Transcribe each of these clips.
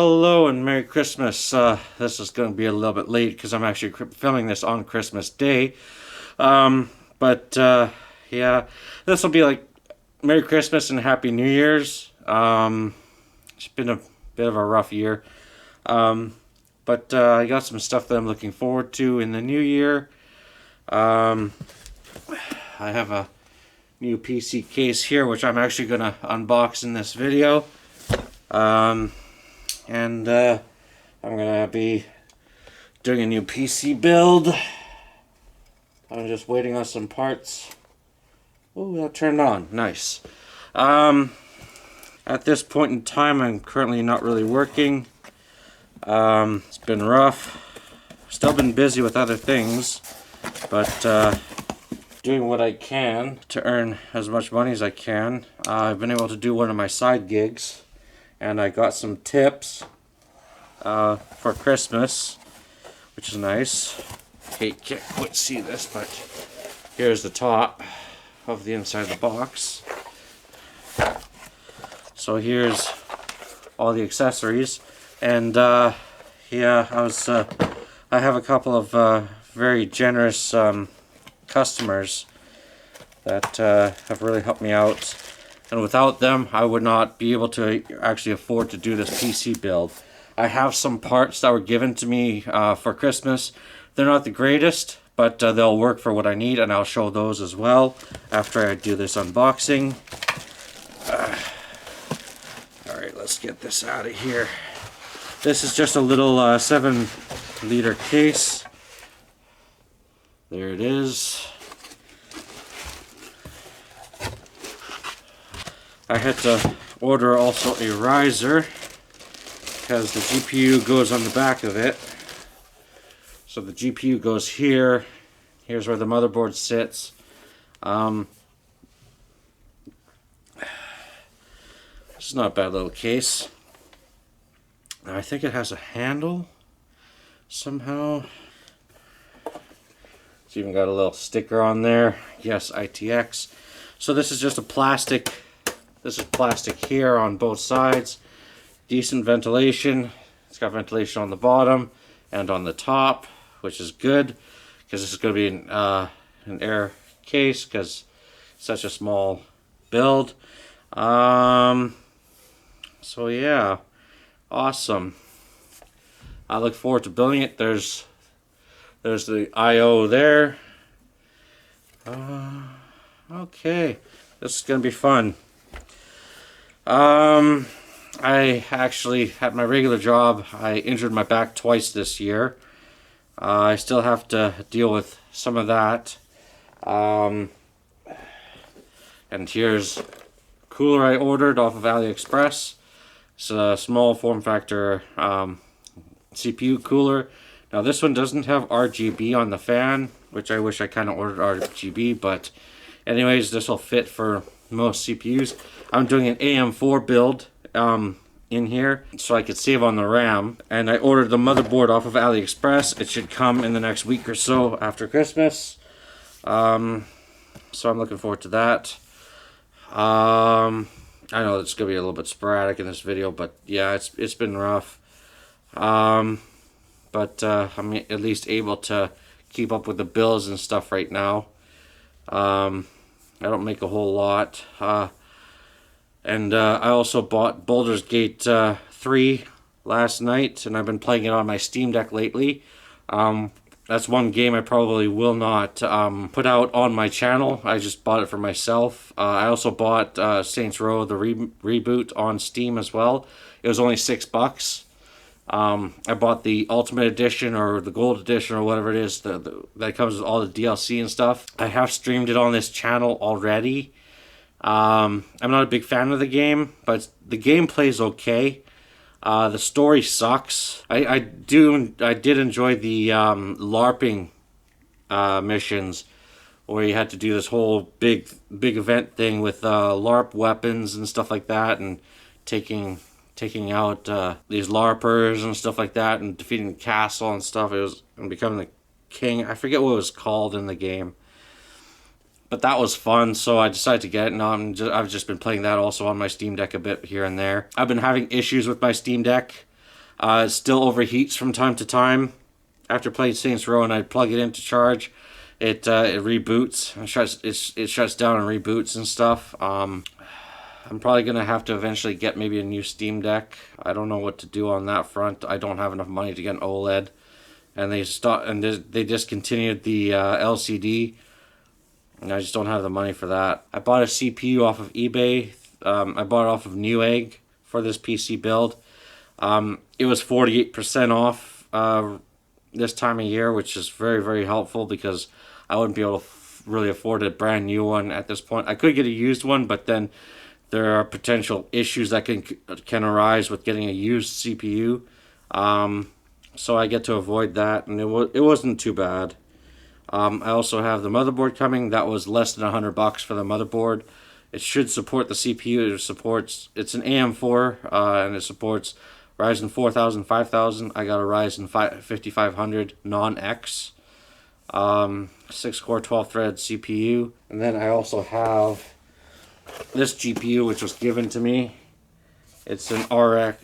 Hello and Merry Christmas. This is going to be a little bit late because I'm actually filming this on Christmas Day. Yeah, this will be like Merry Christmas and Happy New Year's. It's been a bit of a rough year. I got some stuff that I'm looking forward to in the new year. I have a new PC case here, which I'm actually going to unbox in this video. I'm gonna be doing a new PC build. I'm just waiting on some parts. Oh, that turned on. Nice. At this point in time, I'm currently not really working. It's been rough. Still been busy with other things, but doing what I can to earn as much money as I can. I've been able to do one of my side gigs, and I got some tips for Christmas, which is nice. Okay, can't quite see this, but here's the top of the inside of the box. So here's all the accessories, and yeah, I have a couple of very generous customers that have really helped me out, and without them I would not be able to actually afford to do this PC build. I have some parts that were given to me for Christmas. They're not the greatest, but they'll work for what I need, and I'll show those as well after I do this unboxing. Alright, let's get this out of here. This is just a little 7-liter case. There it is. I had to order also a riser, because the GPU goes on the back of it. So the GPU goes here. Here's where the motherboard sits. This is not a bad little case. I think it has a handle somehow. It's even got a little sticker on there. Yes, ITX. So this is just a plastic. This is plastic here on both sides. Decent ventilation. It's got ventilation on the bottom and on the top, which is good because this is going to be an air case because it's such a small build. So yeah, awesome. I look forward to building it. There's the I/O there. Okay, this is going to be fun. I actually, at my regular job, I injured my back twice this year. I still have to deal with some of that. And here's cooler I ordered off of AliExpress. It's a small form factor CPU cooler. Now this one doesn't have RGB on the fan, which I wish I kind of ordered RGB, but anyways, this will fit for most CPUs. I'm doing an AM4 build in here so I could save on the RAM, and I ordered the motherboard off of AliExpress. It should come in the next week or so after Christmas. So I'm looking forward to that. I know it's gonna be a little bit sporadic in this video, but yeah, it's been rough. I'm at least able to keep up with the bills and stuff right now. I don't make a whole lot. And I also bought Baldur's Gate 3 last night, and I've been playing it on my Steam Deck lately. That's one game I probably will not put out on my channel. I just bought it for myself. I also bought Saints Row, the reboot, on Steam as well. It was only $6. I bought the Ultimate Edition or the Gold Edition or whatever it is that comes with all the DLC and stuff. I have streamed it on this channel already. I'm not a big fan of the game, but the game plays okay. The story sucks. I did enjoy the LARPing missions, where you had to do this whole big event thing with LARP weapons and stuff like that, and taking out these LARPers and stuff like that, and defeating the castle and stuff. It was becoming the king. I forget what it was called in the game. But that was fun, so I decided to get it, and I've just been playing that also on my Steam Deck a bit here and there. I've been having issues with my Steam Deck. It still overheats from time to time. After playing Saints Row and I plug it in to charge, it reboots. It shuts down and reboots and stuff. I'm probably gonna have to eventually get maybe a new Steam Deck. I don't know what to do on that front. I don't have enough money to get an OLED, and they discontinued the LCD, and I just don't have the money for that. I bought a CPU off of eBay. I bought it off of Newegg for this PC build. It was 48% off this time of year, which is very, very helpful because I wouldn't be able to really afford a brand new one at this point. I could get a used one, but then there are potential issues that can arise with getting a used CPU. So I get to avoid that, and it wasn't too bad. I also have the motherboard coming. That was less than $100 for the motherboard. It should support the CPU. It's an AM4, and it supports Ryzen 4000, 5000. I got a Ryzen 5500 non-X, 6-core, 12-thread CPU. And then I also have this GPU, which was given to me. It's an RX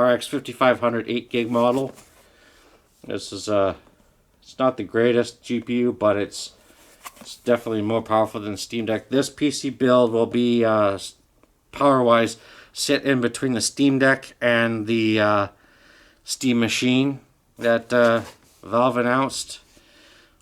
5500 8GB model. This is it's not the greatest GPU, but it's definitely more powerful than Steam Deck. This PC build will be power-wise sit in between the Steam Deck and the Steam Machine that Valve announced.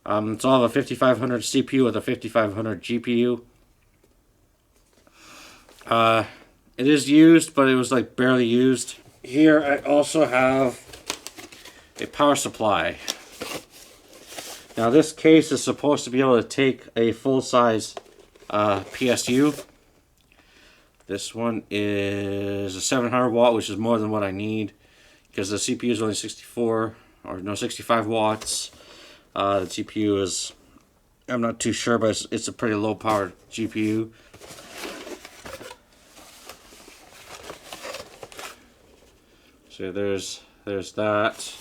It's all of a 5500 CPU with a 5500 GPU. It is used, but it was like barely used. Here I also have a power supply. Now this case is supposed to be able to take a full-size PSU. This one is a 700 watt, which is more than what I need because the CPU is only 65 watts. The GPU is, I'm not too sure, but it's a pretty low powered GPU. So there's that.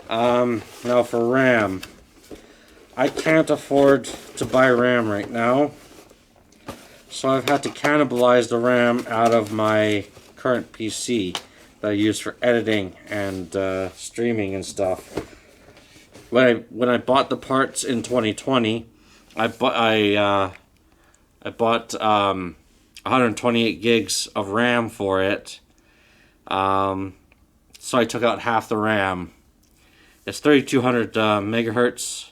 Now for RAM. I can't afford to buy RAM right now, so I've had to cannibalize the RAM out of my current PC that I use for editing and streaming and stuff. When I bought the parts in 2020, I bought 128 gigs of RAM for it. So I took out half the RAM. It's 3200 megahertz.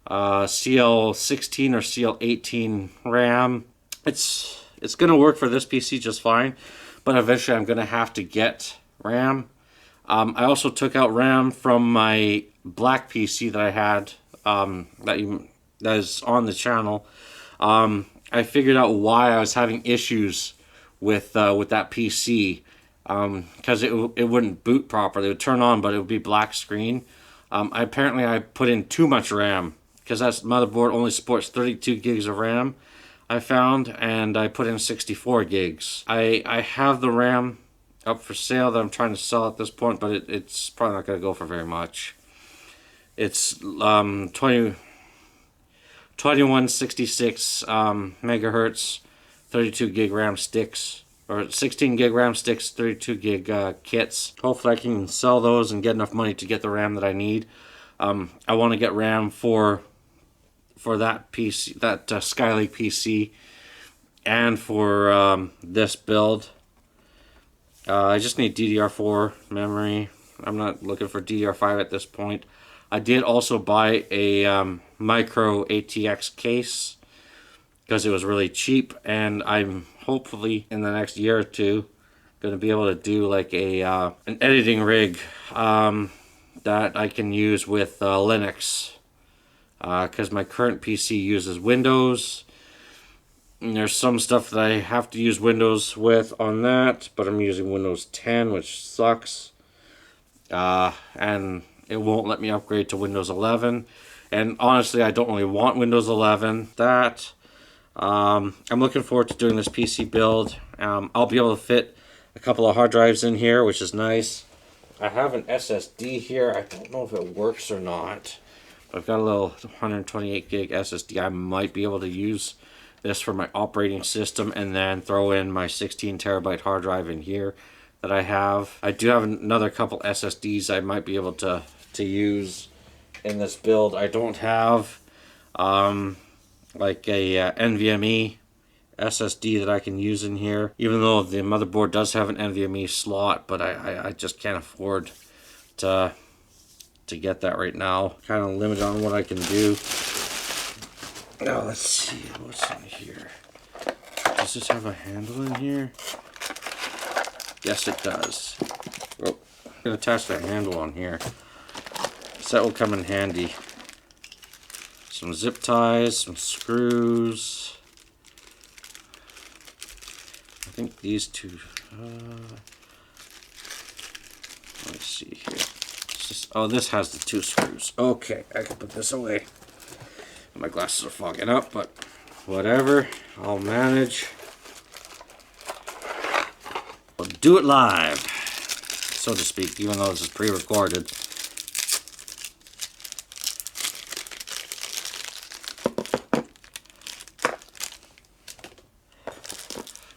CL16 or CL18 RAM. It's gonna work for this PC just fine, but eventually I'm gonna have to get RAM. I also took out RAM from my black PC that I had that is on the channel. I figured out why I was having issues with that PC because it wouldn't boot properly. It would turn on, but it would be black screen. Apparently I put in too much RAM because that motherboard only supports 32 gigs of RAM. I found, and I put in 64 gigs. I have the RAM up for sale that I'm trying to sell at this point, but it's probably not going to go for very much. It's 2166 megahertz, 32 gig RAM sticks, or 16 gig RAM sticks, 32 gig kits. Hopefully I can sell those and get enough money to get the RAM that I need. I want to get RAM for that PC, that Skylake PC, and for this build. I just need DDR4 memory. I'm not looking for DDR5 at this point. I did also buy a micro ATX case because it was really cheap, and I'm hopefully in the next year or two going to be able to do like an editing rig that I can use with Linux. Because my current PC uses Windows, and there's some stuff that I have to use Windows with on that, but I'm using Windows 10, which sucks, and it won't let me upgrade to Windows 11, and honestly I don't really want Windows 11. I'm looking forward to doing this PC build. I'll be able to fit a couple of hard drives in here, which is nice. I have an SSD here. I don't know if it works or not. I've got a little 128 gig SSD I might be able to use this for my operating system, and then throw in my 16 terabyte hard drive in here that I have. I do have another couple SSDs I might be able to use in this build. I don't have like a NVMe SSD that I can use in here, even though the motherboard does have an NVMe slot, but I just can't afford to get that right now. Kind of limited on what I can do. Now let's see what's in here. Does this have a handle in here? Yes, it does. Oh, I'm gonna attach that handle on here, so that will come in handy. Some zip ties, some screws. I think these two. Let's see here. Oh, this has the 2 screws. Okay, I can put this away. My glasses are fogging up, but whatever. I'll manage. We'll do it live, so to speak, even though this is pre-recorded.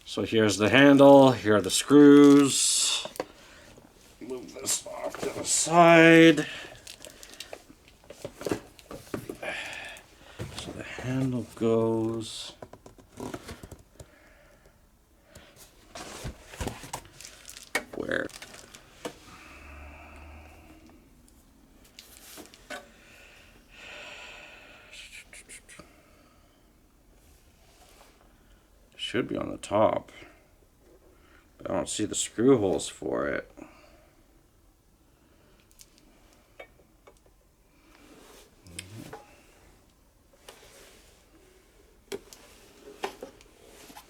So here's the handle, here are the screws. Move this off to the side. So the handle goes. Where? Should be on the top, but I don't see the screw holes for it.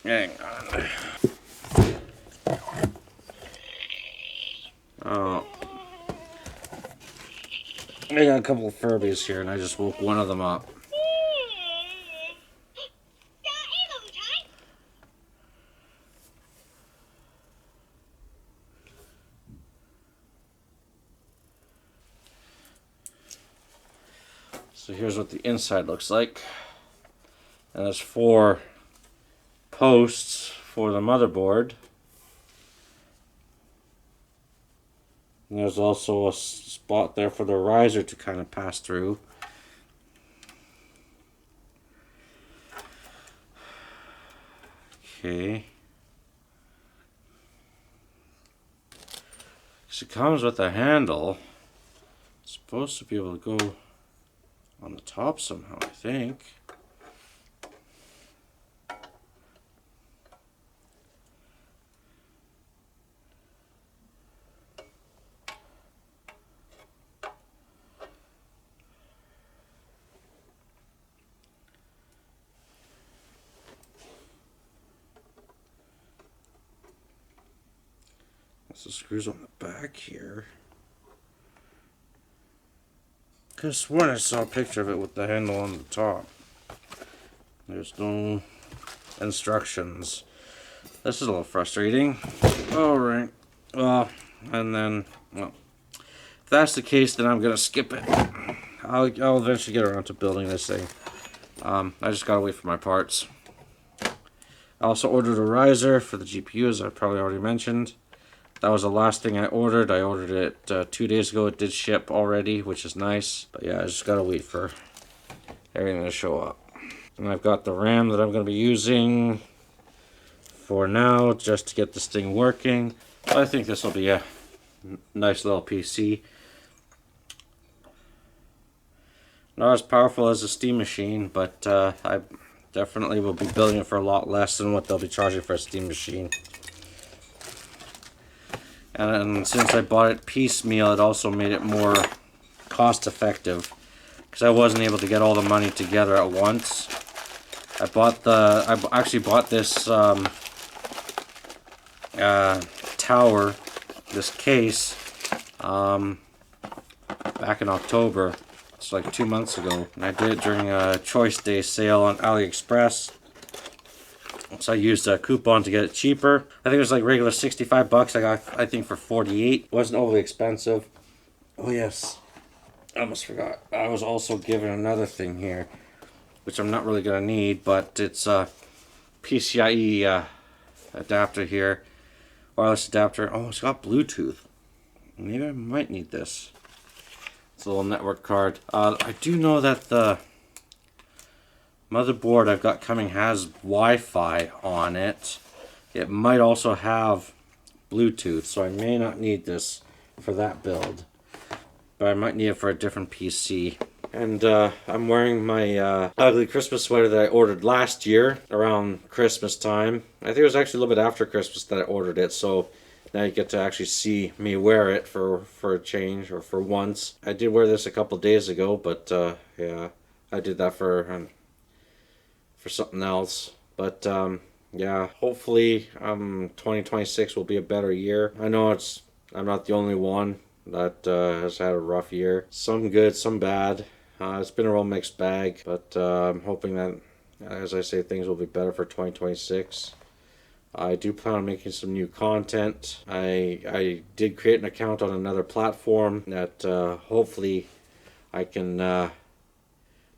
Hang on. Oh, I got a couple of Furbies here, and I just woke one of them up. So here's what the inside looks like. And there's 4 posts for the motherboard. And there's also a spot there for the riser to kind of pass through. Okay. So it comes with a handle. It's supposed to be able to go on the top somehow, I think. So screws on the back here. Could have sworn I saw a picture of it with the handle on the top. There's no instructions. This is a little frustrating. Alright. Well, and then, well, if that's the case, then I'm gonna skip it. I'll eventually get around to building this thing. I just gotta wait for my parts. I also ordered a riser for the GPU, as I probably already mentioned. That was the last thing I ordered. I ordered it 2 days ago. It did ship already, which is nice. But yeah, I just gotta wait for everything to show up. And I've got the RAM that I'm gonna be using for now, just to get this thing working. I think this will be a nice little PC. Not as powerful as a Steam machine, but I definitely will be building it for a lot less than what they'll be charging for a Steam machine. And since I bought it piecemeal, it also made it more cost effective, because I wasn't able to get all the money together at once. I actually bought this tower, this case, back in October. It's like 2 months ago, and I did it during a Choice Day sale on AliExpress. So I used a coupon to get it cheaper. I think it was like regular 65 bucks. I got, I think, for 48. It wasn't overly expensive. Oh yes, I almost forgot. I was also given another thing here, which I'm not really gonna need, but it's PCIe adapter here. Wireless adapter. Oh, it's got Bluetooth. Maybe I might need this. It's a little network card. I do know that the motherboard I've got coming has Wi-Fi on it. It might also have Bluetooth, so I may not need this for that build. But I might need it for a different PC. And I'm wearing my ugly Christmas sweater that I ordered last year around Christmas time. I think it was actually a little bit after Christmas that I ordered it, so now you get to actually see me wear it for a change, or for once. I did wear this a couple days ago, but yeah, I did that for something else. But yeah, hopefully 2026 will be a better year. I know I'm not the only one that has had a rough year. Some good, some bad. It's been a real mixed bag, but I'm hoping that, as I say, things will be better for 2026. I do plan on making some new content. I did create an account on another platform that hopefully I can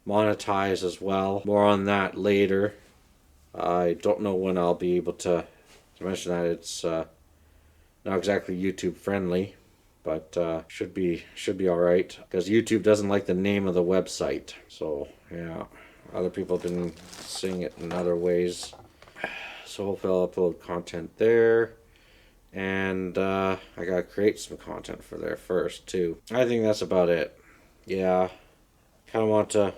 monetize as well. More on that later. I don't know when I'll be able to mention that. It's not exactly YouTube friendly, but should be all right, because YouTube doesn't like the name of the website. So yeah, other people have been seeing it in other ways. So hopefully I'll upload content there, and I gotta create some content for there first too. I think that's about it. Yeah, kind of want to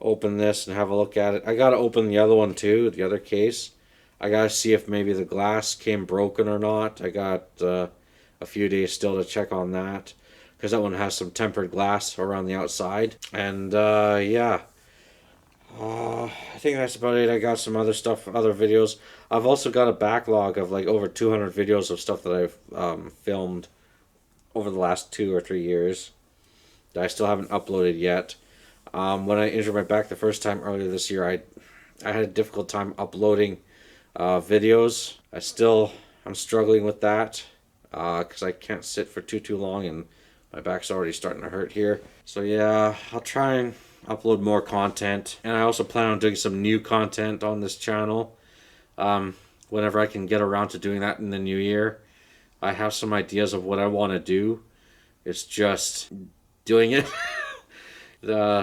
open this and have a look at it. I gotta open the other one too, the other case. I gotta see if maybe the glass came broken or not. I got a few days still to check on that, because that one has some tempered glass around the outside. And yeah, I think that's about it. I got some other stuff, other videos. I've also got a backlog of like over 200 videos of stuff that I've filmed over the last 2 or 3 years that I still haven't uploaded yet. When I injured my back the first time earlier this year, I had a difficult time uploading videos. I'm struggling with that because I can't sit for too long, and my back's already starting to hurt here. So yeah, I'll try and upload more content, and I also plan on doing some new content on this channel whenever I can get around to doing that in the new year. I have some ideas of what I want to do. It's just doing it.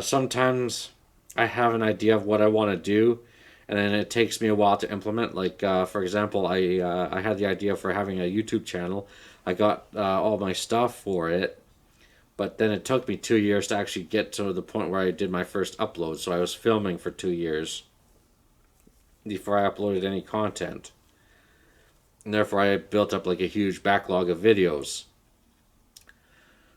Sometimes I have an idea of what I want to do, and then it takes me a while to implement. Like for example, I had the idea for having a YouTube channel. I got all my stuff for it, but then it took me 2 years to actually get to the point where I did my first upload. So I was filming for 2 years before I uploaded any content, and therefore I built up like a huge backlog of videos.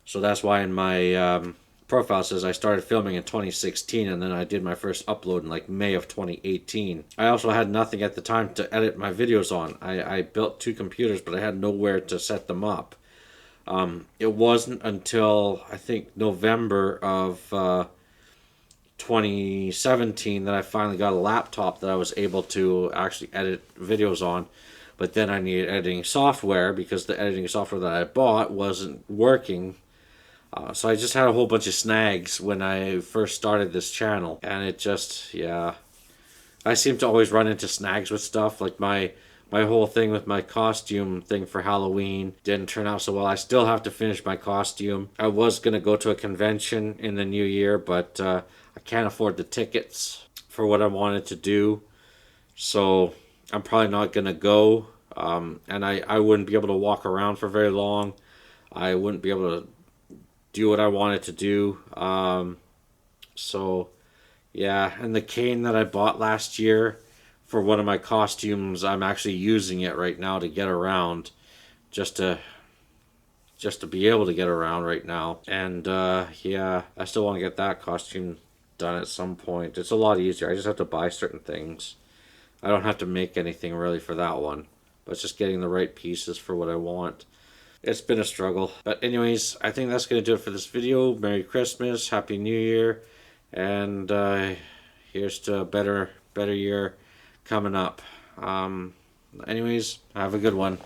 So that's why in my profile says I started filming in 2016, and then I did my first upload in like May of 2018. I also had nothing at the time to edit my videos on. I built 2 computers, but I had nowhere to set them up. It wasn't until I think November of 2017 that I finally got a laptop that I was able to actually edit videos on. But then I needed editing software, because the editing software that I bought wasn't working. So I just had a whole bunch of snags when I first started this channel, and it just, yeah, I seem to always run into snags with stuff. Like my whole thing with my costume thing for Halloween didn't turn out so well. I still have to finish my costume. I was going to go to a convention in the new year, but I can't afford the tickets for what I wanted to do, so I'm probably not going to go, and I wouldn't be able to walk around for very long. I wouldn't be able to do what I wanted to do. So yeah, and the cane that I bought last year for one of my costumes, I'm actually using it right now to get around, just to be able to get around right now. And yeah, I still want to get that costume done at some point. It's a lot easier. I just have to buy certain things. I don't have to make anything really for that one, but it's just getting the right pieces for what I want. It's been a struggle. But anyways, I think that's going to do it for this video. Merry Christmas, Happy New Year, and here's to a better year coming up. Anyways, have a good one.